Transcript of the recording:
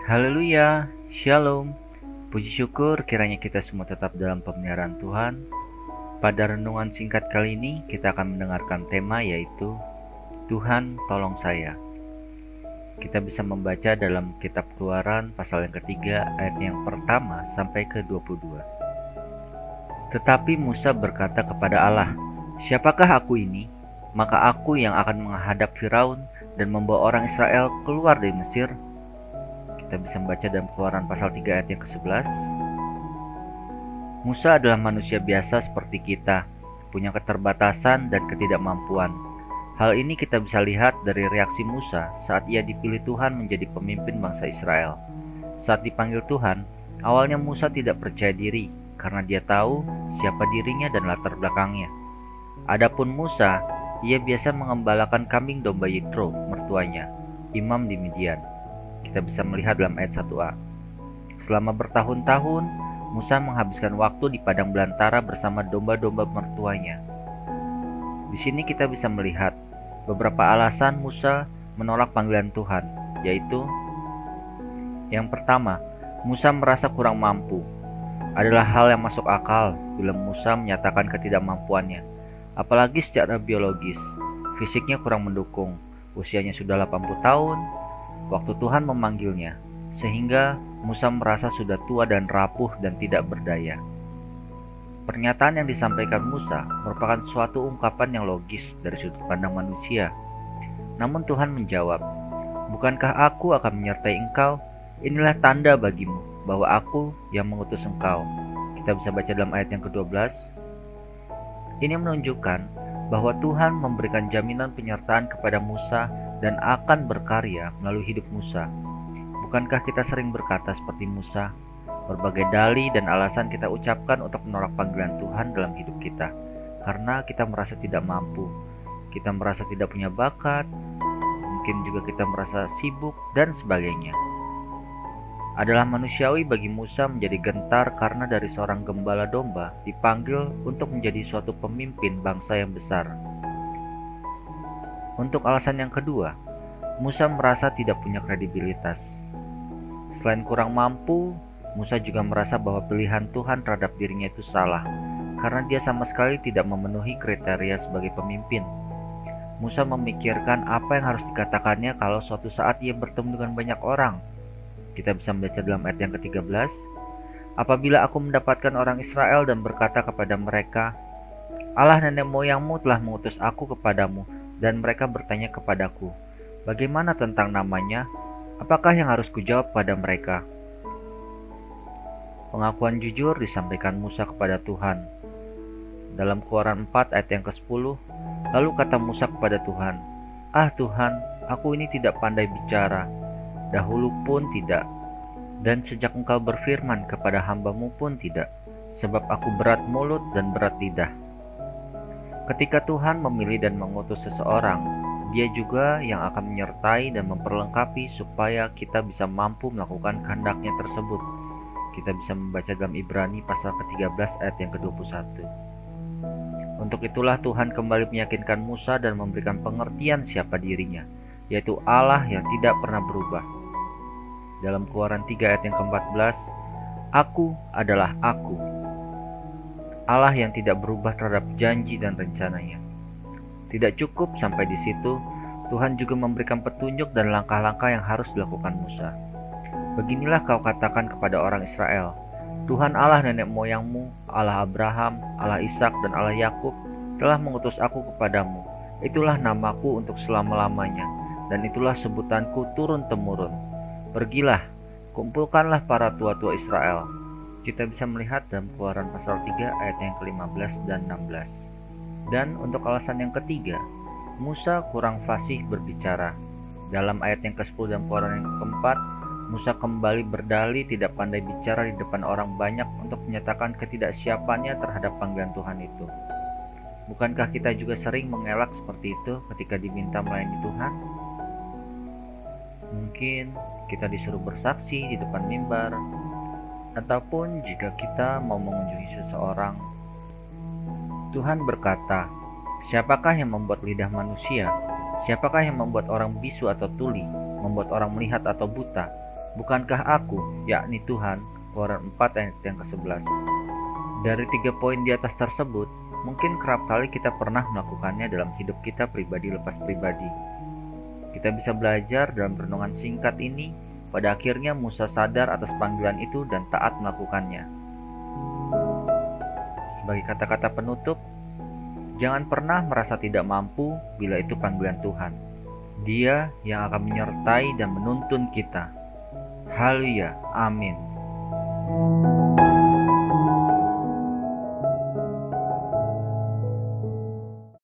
Haleluya, Shalom. Puji syukur kiranya kita semua tetap dalam pemeliharaan Tuhan. Pada renungan singkat kali ini kita akan mendengarkan tema yaitu Tuhan tolong saya. Kita bisa membaca dalam kitab Keluaran pasal yang ketiga ayat yang pertama sampai ke 22. Tetapi Musa berkata kepada Allah, "Siapakah aku ini? Maka aku yang akan menghadap Firaun dan membawa orang Israel keluar dari Mesir." Kita bisa membaca dalam Keluaran pasal 3 ayat yang ke-11. Musa adalah manusia biasa seperti kita, punya keterbatasan dan ketidakmampuan. Hal ini kita bisa lihat dari reaksi Musa saat ia dipilih Tuhan menjadi pemimpin bangsa Israel. Saat dipanggil Tuhan, awalnya Musa tidak percaya diri karena dia tahu siapa dirinya dan latar belakangnya. Adapun Musa, ia biasa mengembalakan kambing domba Yitro, mertuanya, imam di Midian. Kita bisa melihat dalam ayat 1a. Selama bertahun-tahun, Musa menghabiskan waktu di padang belantara bersama domba-domba mertuanya. Di sini kita bisa melihat beberapa alasan Musa menolak panggilan Tuhan, yaitu yang pertama, Musa merasa kurang mampu. Adalah hal yang masuk akal bila Musa menyatakan ketidakmampuannya, apalagi secara biologis. Fisiknya kurang mendukung, usianya sudah 80 tahun, waktu Tuhan memanggilnya, sehingga Musa merasa sudah tua dan rapuh dan tidak berdaya. Pernyataan yang disampaikan Musa merupakan suatu ungkapan yang logis dari sudut pandang manusia. Namun Tuhan menjawab, "Bukankah aku akan menyertai engkau? Inilah tanda bagimu bahwa aku yang mengutus engkau." Kita bisa baca dalam ayat yang ke-12. Ini menunjukkan bahwa Tuhan memberikan jaminan penyertaan kepada Musa dan akan berkarya melalui hidup Musa. Bukankah kita sering berkata seperti Musa? Berbagai dalih dan alasan kita ucapkan untuk menolak panggilan Tuhan dalam hidup kita, karena kita merasa tidak mampu, kita merasa tidak punya bakat, mungkin juga kita merasa sibuk, dan sebagainya. Adalah manusiawi bagi Musa menjadi gentar karena dari seorang gembala domba dipanggil untuk menjadi suatu pemimpin bangsa yang besar. Untuk alasan yang kedua, Musa merasa tidak punya kredibilitas. Selain kurang mampu, Musa juga merasa bahwa pilihan Tuhan terhadap dirinya itu salah, karena dia sama sekali tidak memenuhi kriteria sebagai pemimpin. Musa memikirkan apa yang harus dikatakannya kalau suatu saat ia bertemu dengan banyak orang. Kita bisa membaca dalam ayat yang ke-13, "Apabila aku mendapatkan orang Israel dan berkata kepada mereka, Allah nenek moyangmu telah mengutus aku kepadamu, dan mereka bertanya kepadaku, bagaimana tentang namanya? Apakah yang harus kujawab pada mereka?" Pengakuan jujur disampaikan Musa kepada Tuhan. Dalam Keluaran 4 ayat yang ke-10, lalu kata Musa kepada Tuhan, "Ah Tuhan, aku ini tidak pandai bicara, dahulu pun tidak, dan sejak engkau berfirman kepada hamba-Mu pun tidak, sebab aku berat mulut dan berat lidah." Ketika Tuhan memilih dan mengutus seseorang, Dia juga yang akan menyertai dan memperlengkapi supaya kita bisa mampu melakukan kehendak-Nya tersebut. Kita bisa membaca dalam Ibrani pasal ke-13 ayat yang ke-21. Untuk itulah Tuhan kembali meyakinkan Musa dan memberikan pengertian siapa dirinya, yaitu Allah yang tidak pernah berubah. Dalam Keluaran 3 ayat yang ke-14, "Aku adalah Aku." Allah yang tidak berubah terhadap janji dan rencananya. Tidak cukup sampai di situ, Tuhan juga memberikan petunjuk dan langkah-langkah yang harus dilakukan Musa. "Beginilah kau katakan kepada orang Israel, Tuhan Allah nenek moyangmu, Allah Abraham, Allah Ishak dan Allah Yakub telah mengutus aku kepadamu. Itulah namaku untuk selama-lamanya, dan itulah sebutanku turun-temurun. Pergilah, kumpulkanlah para tua-tua Israel." Kita bisa melihat dalam Keluaran pasal 3 ayat yang ke-15 dan 16. Dan untuk alasan yang ketiga, Musa kurang fasih berbicara. Dalam ayat yang ke-10 dan Keluaran yang ke-4, Musa kembali berdalih tidak pandai bicara di depan orang banyak untuk menyatakan ketidaksiapannya terhadap panggilan Tuhan itu. Bukankah kita juga sering mengelak seperti itu ketika diminta melayani Tuhan? Mungkin kita disuruh bersaksi di depan mimbar, ataupun jika kita mau mengunjungi seseorang. Tuhan berkata, "Siapakah yang membuat lidah manusia? Siapakah yang membuat orang bisu atau tuli, membuat orang melihat atau buta, Bukankah aku, yakni Tuhan, Keluaran 4 ayat yang ke-11. Dari 3 poin di atas tersebut, mungkin kerap kali kita pernah melakukannya dalam hidup kita pribadi lepas pribadi. Kita bisa belajar dalam renungan singkat ini, pada akhirnya Musa sadar atas panggilan itu dan taat melakukannya. Sebagai kata-kata penutup, jangan pernah merasa tidak mampu bila itu panggilan Tuhan. Dia yang akan menyertai dan menuntun kita. Haleluya, amin.